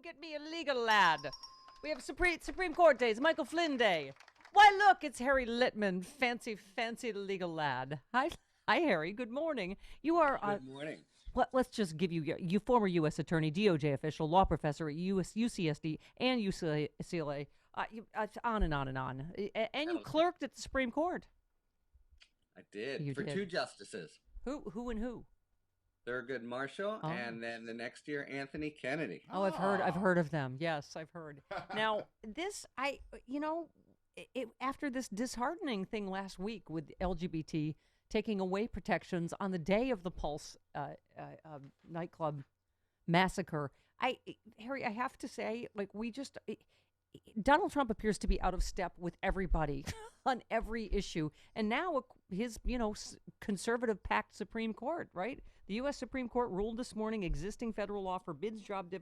get me a legal lad. We have Supreme Court Day. It's Michael Flynn Day. Why, look, it's Harry Litman, fancy legal lad. Hi, Harry. Good morning. You are. Good morning. Let's just give you former U.S. attorney, DOJ official, law professor at UCSD and UCLA. On and on and on. And you clerked at the Supreme Court. I did You for did. two justices. Who and who? Thurgood Marshall, and then the next year Anthony Kennedy. Oh, I've heard of them. Yes, I've heard. Now, after this disheartening thing last week with LGBT taking away protections on the day of the Pulse nightclub massacre, Harry, I have to say, Donald Trump appears to be out of step with everybody on every issue. And now his, conservative packed Supreme Court, right? The U.S. Supreme Court ruled this morning existing federal law forbids job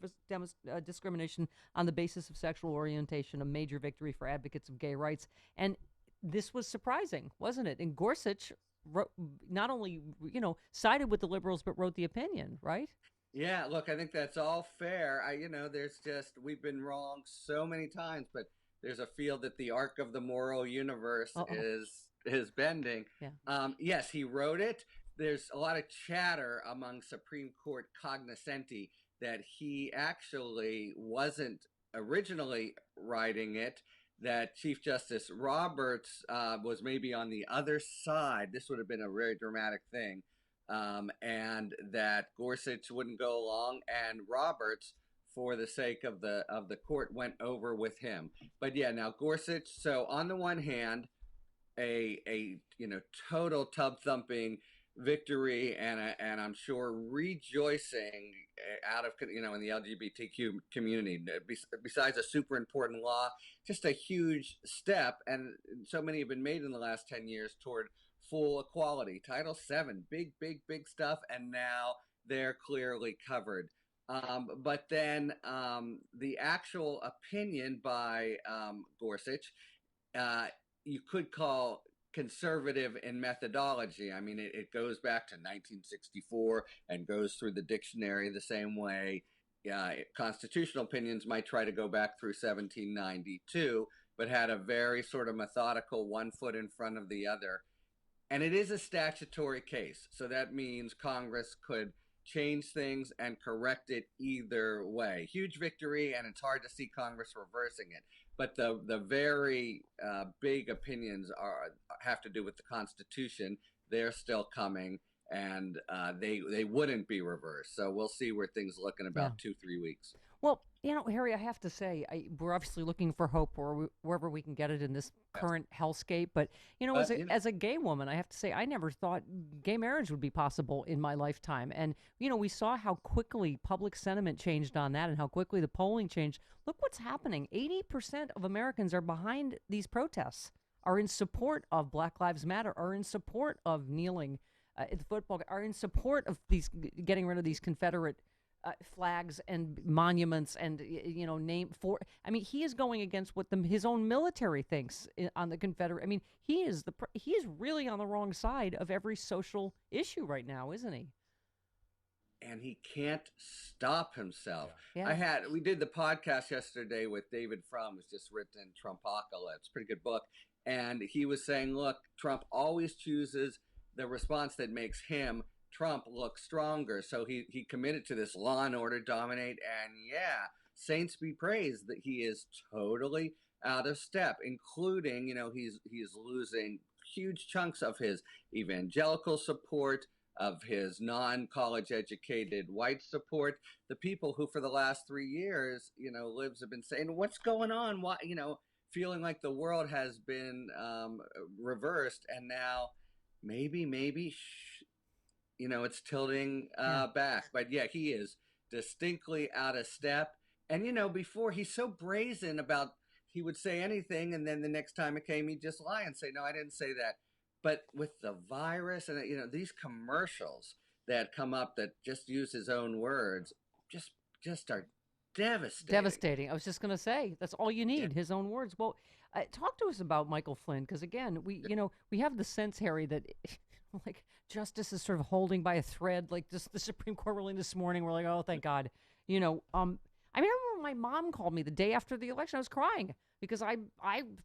discrimination on the basis of sexual orientation, a major victory for advocates of gay rights. And this was surprising, wasn't it? And Gorsuch not only, sided with the liberals, but wrote the opinion, right? Yeah, look, I think that's all fair. We've been wrong so many times, but there's a field that the arc of the moral universe is bending. Yeah. Yes, he wrote it. There's a lot of chatter among Supreme Court cognoscenti that he actually wasn't originally writing it, that Chief Justice Roberts was maybe on the other side. This would have been a very dramatic thing. And that Gorsuch wouldn't go along, and Roberts, for the sake of the court, went over with him. But yeah, now Gorsuch. So on the one hand, a total tub thumping victory, and I'm sure rejoicing out of in the LGBTQ community. Besides a super important law, just a huge step, and so many have been made in the last 10 years toward full equality. Title VII, big stuff, and now they're clearly covered. But then the actual opinion by Gorsuch, you could call conservative in methodology. I mean, it goes back to 1964 and goes through the dictionary the same way constitutional opinions might try to go back through 1792, but had a very sort of methodical one foot in front of the other. And it is a statutory case, so that means Congress could change things and correct it either way. Huge victory, and it's hard to see Congress reversing it. But the very big opinions have to do with the Constitution. They're still coming, and they wouldn't be reversed. So we'll see where things look in about 2-3 weeks. Well, Harry, I have to say, we're obviously looking for hope wherever we can get it in this current hellscape. But, as a gay woman, I have to say, I never thought gay marriage would be possible in my lifetime. And, we saw how quickly public sentiment changed on that and how quickly the polling changed. Look what's happening. 80% of Americans are behind these protests, are in support of Black Lives Matter, are in support of kneeling at the football, are in support of these getting rid of these Confederate flags and monuments and he is going against what his own military thinks on the Confederate. I mean, he is really on the wrong side of every social issue right now, isn't he? And he can't stop himself. Yeah. We did the podcast yesterday with David Frum, who's just written Trumpocalypse, pretty good book, and he was saying, look, Trump always chooses the response that makes him, Trump, look stronger. So he committed to this law and order dominate, and saints be praised that he is totally out of step, including, he's losing huge chunks of his evangelical support, of his non-college educated white support, the people who for the last 3 years, libs have been saying, what's going on? Why, feeling like the world has been reversed, and now maybe it's tilting back. But he is distinctly out of step. And, before, he's so brazen about, he would say anything, and then the next time it came, he'd just lie and say, no, I didn't say that. But with the virus and, these commercials that come up that just use his own words, just are devastating. Devastating. I was just going to say, that's all you need, his own words. Well, talk to us about Michael Flynn, because, again, we have the sense, Harry, that like justice is sort of holding by a thread, like just the Supreme Court ruling this morning. We're like, oh, thank God. I remember my mom called me the day after the election. I was crying because I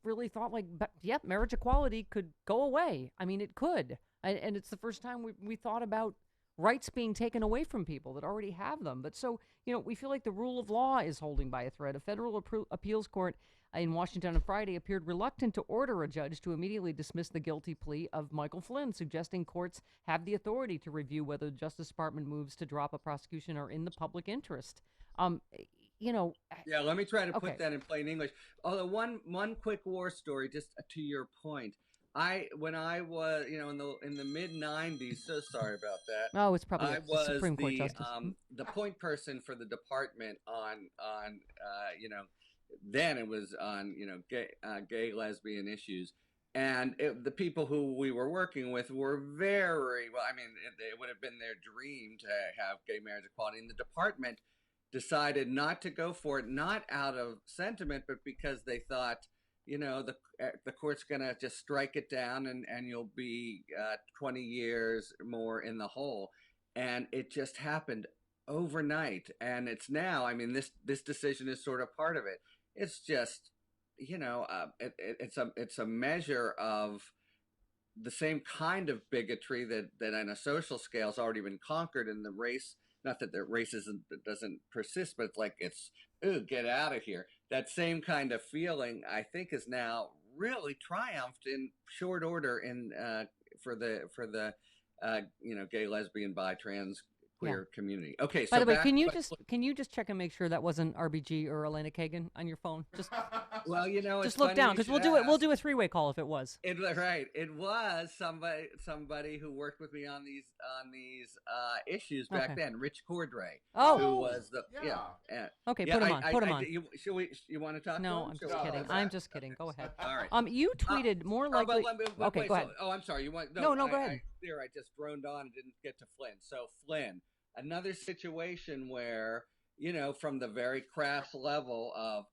really thought like, yeah, marriage equality could go away. I mean, it could. And it's the first time we thought about rights being taken away from people that already have them. But so, we feel like the rule of law is holding by a thread. A federal appeals court in Washington on Friday appeared reluctant to order a judge to immediately dismiss the guilty plea of Michael Flynn, suggesting courts have the authority to review whether the Justice Department moves to drop a prosecution are in the public interest. Yeah, let me try to put that in plain English. Although one quick war story, just to your point. When I was, in the mid '90s, so sorry about that. Oh, it's probably I a was Supreme Court justice. the point person for the department on then it was on gay lesbian issues, and the people who we were working with were very well. I mean, it would have been their dream to have gay marriage equality, and the department decided not to go for it, not out of sentiment, but because they thought, the court's gonna just strike it down, and you'll be 20 years more in the hole, and it just happened overnight. And it's now, I mean, this decision is sort of part of it. It's just, it's a measure of the same kind of bigotry that on a social scale has already been conquered in the race. Not that the racism doesn't persist, but it's like get out of here. That same kind of feeling, I think, is now really triumphed in short order for the gay, lesbian, bi, trans, queer community. Okay. By the way, can you just check and make sure that wasn't RBG or Elena Kagan on your phone? Just well, just look down because we'll do a three-way call if it was. It was somebody who worked with me on these issues back then, Rich Cordray. Oh, who was okay? Put him on. You want to talk? No, I'm just kidding. I'm just kidding. Go ahead. All right. You tweeted more likely. Okay, go ahead. I'm sorry. You want? No, go ahead. I just droned on and didn't get to Flynn. So Flynn. Another situation where, from the very crass level of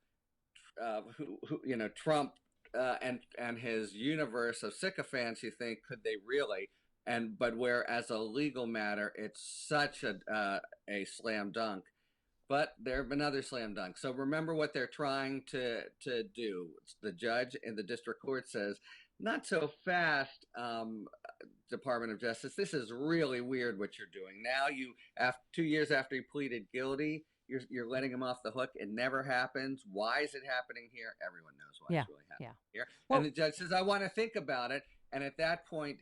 Trump and his universe of sycophants, you think, could they really? But where as a legal matter, it's such a slam dunk. But there have been other slam dunks. So remember what they're trying to do. The judge in the district court says, not so fast, Department of Justice. This is really weird what you're doing. Now 2 years after he pleaded guilty, you're letting him off the hook. It never happens. Why is it happening here? Everyone knows why it's really happening here. Well, and the judge says, I want to think about it. And at that point,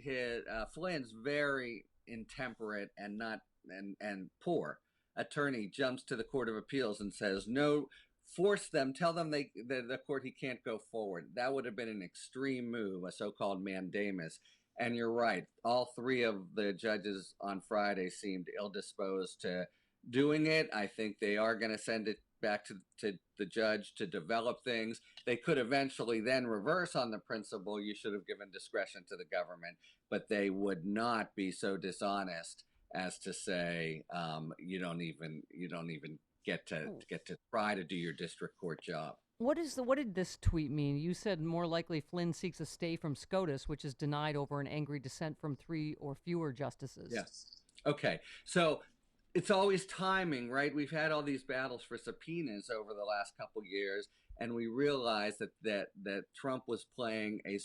Flynn's very intemperate and poor attorney jumps to the Court of Appeals and says, no, force them, tell them the court he can't go forward. That would have been an extreme move, a so-called mandamus. And you're right. All three of the judges on Friday seemed ill-disposed to doing it. I think they are going to send it back to the judge to develop things. They could eventually then reverse on the principle you should have given discretion to the government, but they would not be so dishonest as to say you don't even get to try to do your district court job. What did this tweet mean? You said more likely Flynn seeks a stay from SCOTUS, which is denied over an angry dissent from 3 or fewer justices. Yes. Okay. So it's always timing, right? We've had all these battles for subpoenas over the last couple years, and we realized that Trump was playing a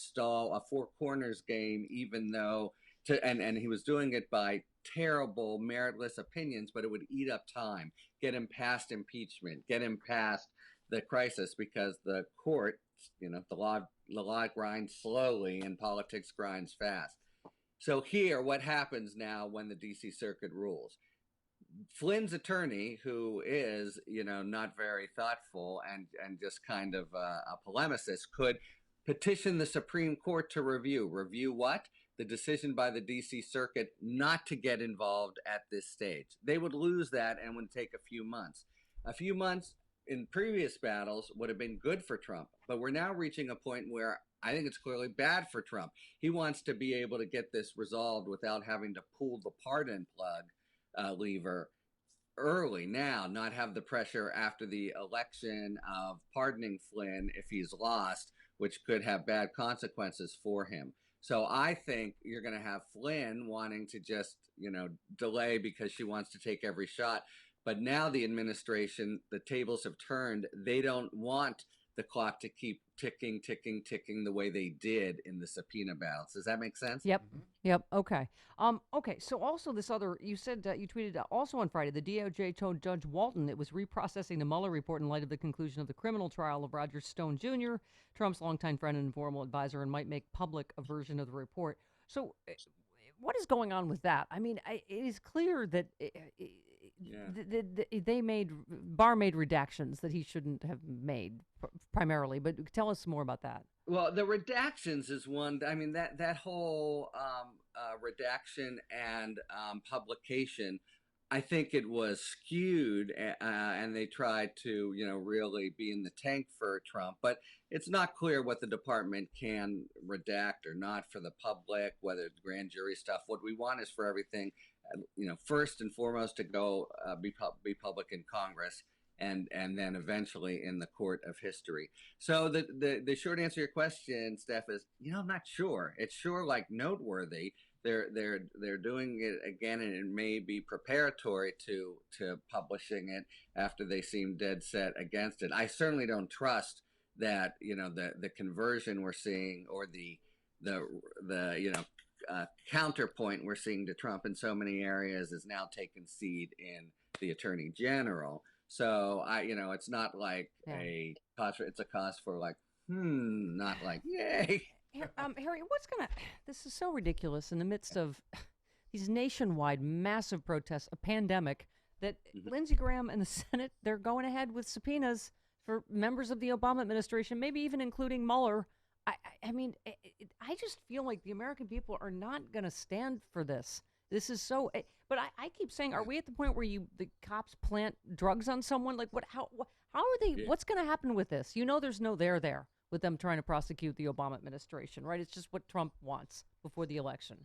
four corners game, even though and he was doing it by terrible, meritless opinions, but it would eat up time, get him past impeachment, get him past the crisis, because the court, the law grinds slowly and politics grinds fast. So here, what happens now when the D.C. Circuit rules? Flynn's attorney, who is, not very thoughtful and just kind of a polemicist, could petition the Supreme Court to review what? The decision by the D.C. Circuit not to get involved at this stage. They would lose that and would take a few months. A few months in previous battles would have been good for Trump, but we're now reaching a point where I think it's clearly bad for Trump. He wants to be able to get this resolved without having to pull the pardon plug lever early now, not have the pressure after the election of pardoning Flynn if he's lost, which could have bad consequences for him. So I think you're going to have Flynn wanting to just, delay because she wants to take every shot. But now the administration, the tables have turned. They don't want the clock to keep ticking, ticking, ticking the way they did in the subpoena battles. Does that make sense? Yep. Yep. Okay. Okay. So also this other, you said you tweeted also on Friday, the DOJ told Judge Walton it was reprocessing the Mueller report in light of the conclusion of the criminal trial of Roger Stone Jr., Trump's longtime friend and informal advisor, and might make public a version of the report. So, what is going on with that? I mean, it is clear that they made Barr made redactions that he shouldn't have made primarily. But tell us more about that. Well, the redactions is one. I mean, that whole redaction and publication, I think it was skewed, and they tried to, really be in the tank for Trump. But it's not clear what the department can redact or not for the public, whether it's grand jury stuff. What we want is for everything, first and foremost to go be public in Congress. And then eventually in the court of history. So the short answer to your question, Steph, is I'm not sure. It's sure like noteworthy. They're doing it again, and it may be preparatory to publishing it after they seem dead set against it. I certainly don't trust that the conversion we're seeing or the counterpoint we're seeing to Trump in so many areas is now taking seed in the Attorney General. So it's not like a cause. It's a cause for like, not like, yay. Harry, this is so ridiculous in the midst of these nationwide massive protests, a pandemic, that Lindsey Graham and the Senate, they're going ahead with subpoenas for members of the Obama administration, maybe even including Mueller. I mean, I just feel like the American people are not going to stand for this. This is so, but I keep saying, are we at the point where the cops plant drugs on someone? Like how are they, what's going to happen with this? There's no there with them trying to prosecute the Obama administration, right? It's just what Trump wants before the election.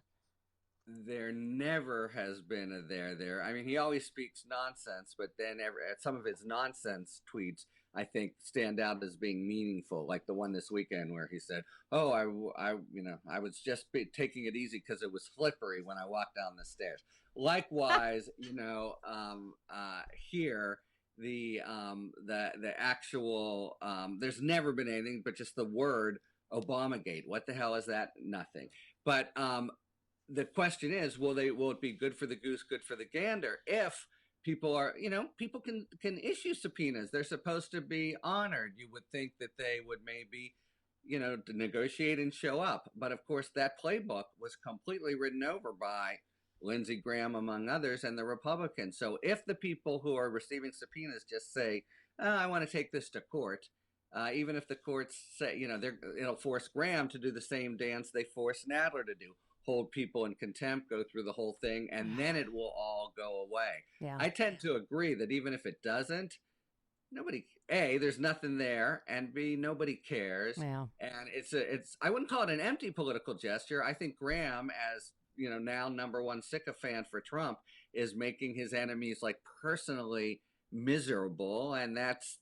There never has been a there. I mean, he always speaks nonsense, but then some of his nonsense tweets, I think, stand out as being meaningful, like the one this weekend where he said, "Oh, I was just taking it easy because it was slippery when I walked down the stairs." Likewise, here the actual there's never been anything but just the word Obamagate. What the hell is that? Nothing. But the question is, will it be good for the goose, good for the gander? If people are, people can issue subpoenas. They're supposed to be honored. You would think that they would maybe, to negotiate and show up. But of course, that playbook was completely written over by Lindsey Graham, among others, and the Republicans. So if the people who are receiving subpoenas just say, I want to take this to court, even if the courts say, it'll force Graham to do the same dance they forced Nadler to do. Hold people in contempt, go through the whole thing, and then it will all go away. Yeah. I tend to agree that even if it doesn't, there's nothing there, and B, nobody cares. Yeah. And it's I wouldn't call it an empty political gesture. I think Graham, as now number one sycophant for Trump, is making his enemies like personally miserable, and that's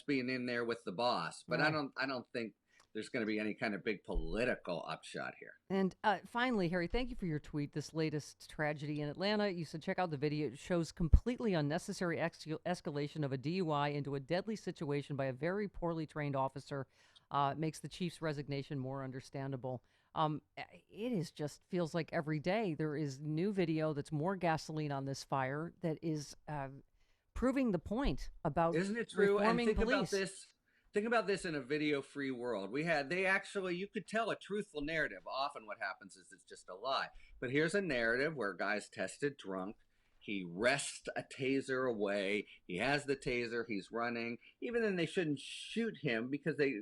being in there with the boss. But right. I don't think there's going to be any kind of big political upshot here. And finally, Harry, thank you for your tweet, this latest tragedy in Atlanta. You said check out the video. It shows completely unnecessary escalation of a DUI into a deadly situation by a very poorly trained officer. Makes the chief's resignation more understandable. It is just feels like every day there is new video that's more gasoline on this fire that is proving the point about isn't it true? Reforming and police. Think about this in a video-free world. You could tell a truthful narrative. Often what happens is it's just a lie. But here's a narrative where a guy's tested drunk. He wrests a taser away. He has the taser. He's running. Even then, they shouldn't shoot him because they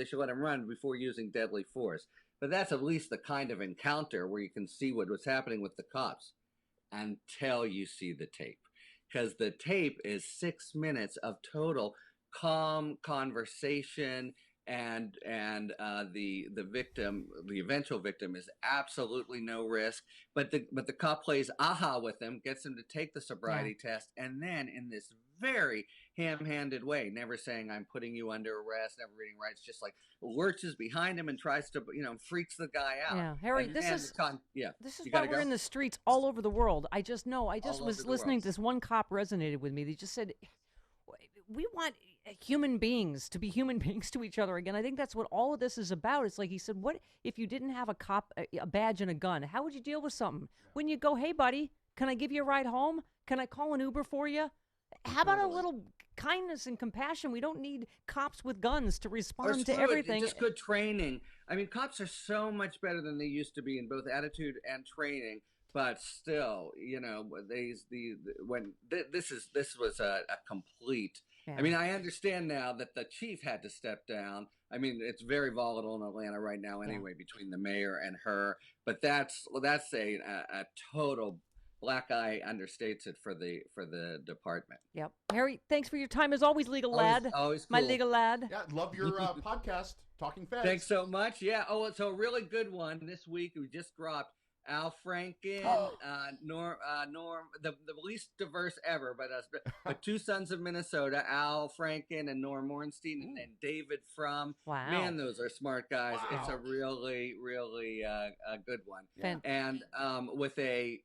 should let him run before using deadly force. But that's at least the kind of encounter where you can see what was happening with the cops until you see the tape. Because the tape is 6 minutes of total calm conversation the victim, the eventual victim, is absolutely no risk. But the cop plays aha with him, gets him to take the sobriety test, and then in this very ham-handed way, never saying I'm putting you under arrest, never reading rights, just like lurches behind him and tries to, freaks the guy out. Yeah, Harry, and this is why we're in the streets all over the world. I just was listening to this one cop resonated with me. They just said, we want human beings to be human beings to each other again. I think that's what all of this is about. It's like he said, what if you didn't have a badge and a gun? How would you deal with something? When you go, hey, buddy, can I give you a ride home? Can I call an Uber for you? How about a little kindness and compassion? We don't need cops with guns to respond to everything. Just good training. I mean, cops are so much better than they used to be in both attitude and training. But still, this was a complete. Yeah. I mean, I understand now that the chief had to step down. I mean, it's very volatile in Atlanta right now, anyway, between the mayor and her. But that's a total black eye understates it for the department. Yep. Harry, thanks for your time as always, legal lad. Always cool. My legal lad. Yeah, love your podcast, Talking Feds. Thanks so much. Yeah. Oh, it's a really good one this week. We just dropped Al Franken, Norm, the least diverse ever, but two sons of Minnesota, Al Franken and Norm Ornstein, and then David Frum. Wow. Man, those are smart guys. Wow. It's a really, really a good one. Yeah. And with an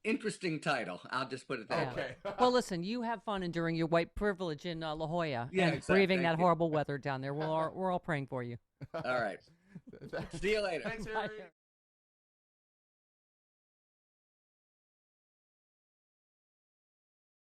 interesting title. I'll just put it that way. Well, listen, you have fun enduring your white privilege in La Jolla and exactly. braving that horrible weather down there. We're all praying for you. All right. See you later. Thanks, Harry.